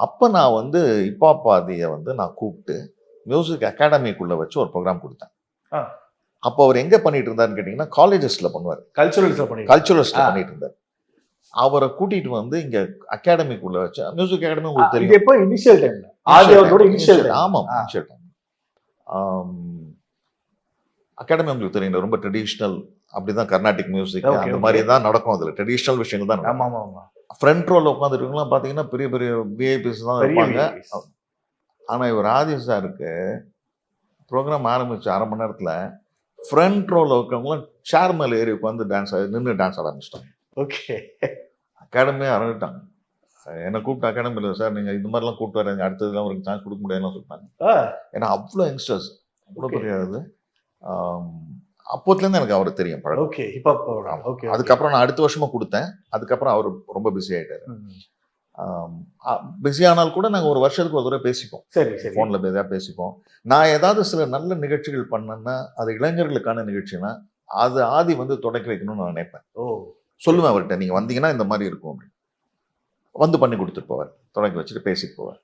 அப்போ நான் வந்து இப்பாப்பாதியை வந்து நான் கூப்பிட்டு மியூசிக் அகாடமிக்குள்ளே வச்சு ஒரு ப்ரோக்ராம் கொடுத்தேன். அப்போ அவர் எங்கே பண்ணிட்டு இருந்தாருன்னு கேட்டிங்கன்னா காலேஜஸில் பண்ணுவார். கல்ச்சுரல்ஸில் பண்ணிட்டு இருந்தார். அவரை கூட்டிட்டு வந்து இங்கே அகாடமிக்குள்ள வச்சு மியூசிக் அகாடமி உங்களுக்கு தெரியும். எப்போ இனிஷியல் டைம்? ஆமாம், இனிஷியல் டைம். அகாடமி உங்களுக்கு தெரியும், ரொம்ப ட்ரெடிஷ்னல், அப்படிதான் கர்நாடிக் மியூசிக் அந்த மாதிரி தான் நடக்கும். அதில் ட்ரெடிஷ்னல் விஷயங்கள் தான் நடக்கும். ஃப்ரண்ட் ரோல உட்காந்துருக்கவங்களாம் பார்த்தீங்கன்னா பெரிய பெரிய விஐபிஸ் தான் இருப்பாங்க. ஆனால் இவர் ஆதி சாருக்கு ப்ரோக்ராம் ஆரம்பிச்சு 1/2 மணி நேரத்தில் ஃப்ரண்ட் ரோல இருக்கிறவங்களாம் சேர் மேலே ஏறி உட்காந்து நின்று டான்ஸ் ஆட ஆரம்பிச்சிட்டாங்க. ஓகே, அகாடமியே ஆரம்பிட்டாங்க. என்னை கூப்பிட்டு அகாடமியில் சார் நீங்கள் இது மாதிரிலாம் கூப்பிட்டு வரீங்க, அடுத்ததுலாம் ஒரு சான்ஸ் கொடுக்க முடியாதுன்னு சொல்லிட்டாங்க. ஏன்னா அவ்வளோ யங்ஸ்டர்ஸ், அவ்வளோ பெரிய இது. அப்போத்துலேருந்து எனக்கு அவர் தெரியும் பழக்கம். அதுக்கப்புறம் நான் அடுத்த வருஷமா கொடுத்தேன். அதுக்கப்புறம் அவர் ரொம்ப பிஸி ஆகிட்டாரு. பிஸி ஆனால் கூட நாங்கள் ஒரு வருஷத்துக்கு ஒரு தடவை பேசிப்போம். ஃபோனில் எதாவது பேசிப்போம். நான் ஏதாவது சில நல்ல நிகழ்ச்சிகள் பண்ணேன்னா அது இளைஞர்களுக்கான நிகழ்ச்சினா அது ஆதி வந்து தொடக்கி வைக்கணும்னு நான் நினைப்பேன். சொல்லுவேன் அவர்கிட்ட, நீங்கள் வந்தீங்கன்னா இந்த மாதிரி இருக்கும் அப்படின்னு. வந்து பண்ணி கொடுத்துட்டு போவார், தொடங்கி வச்சுட்டு பேசிட்டு போவார்.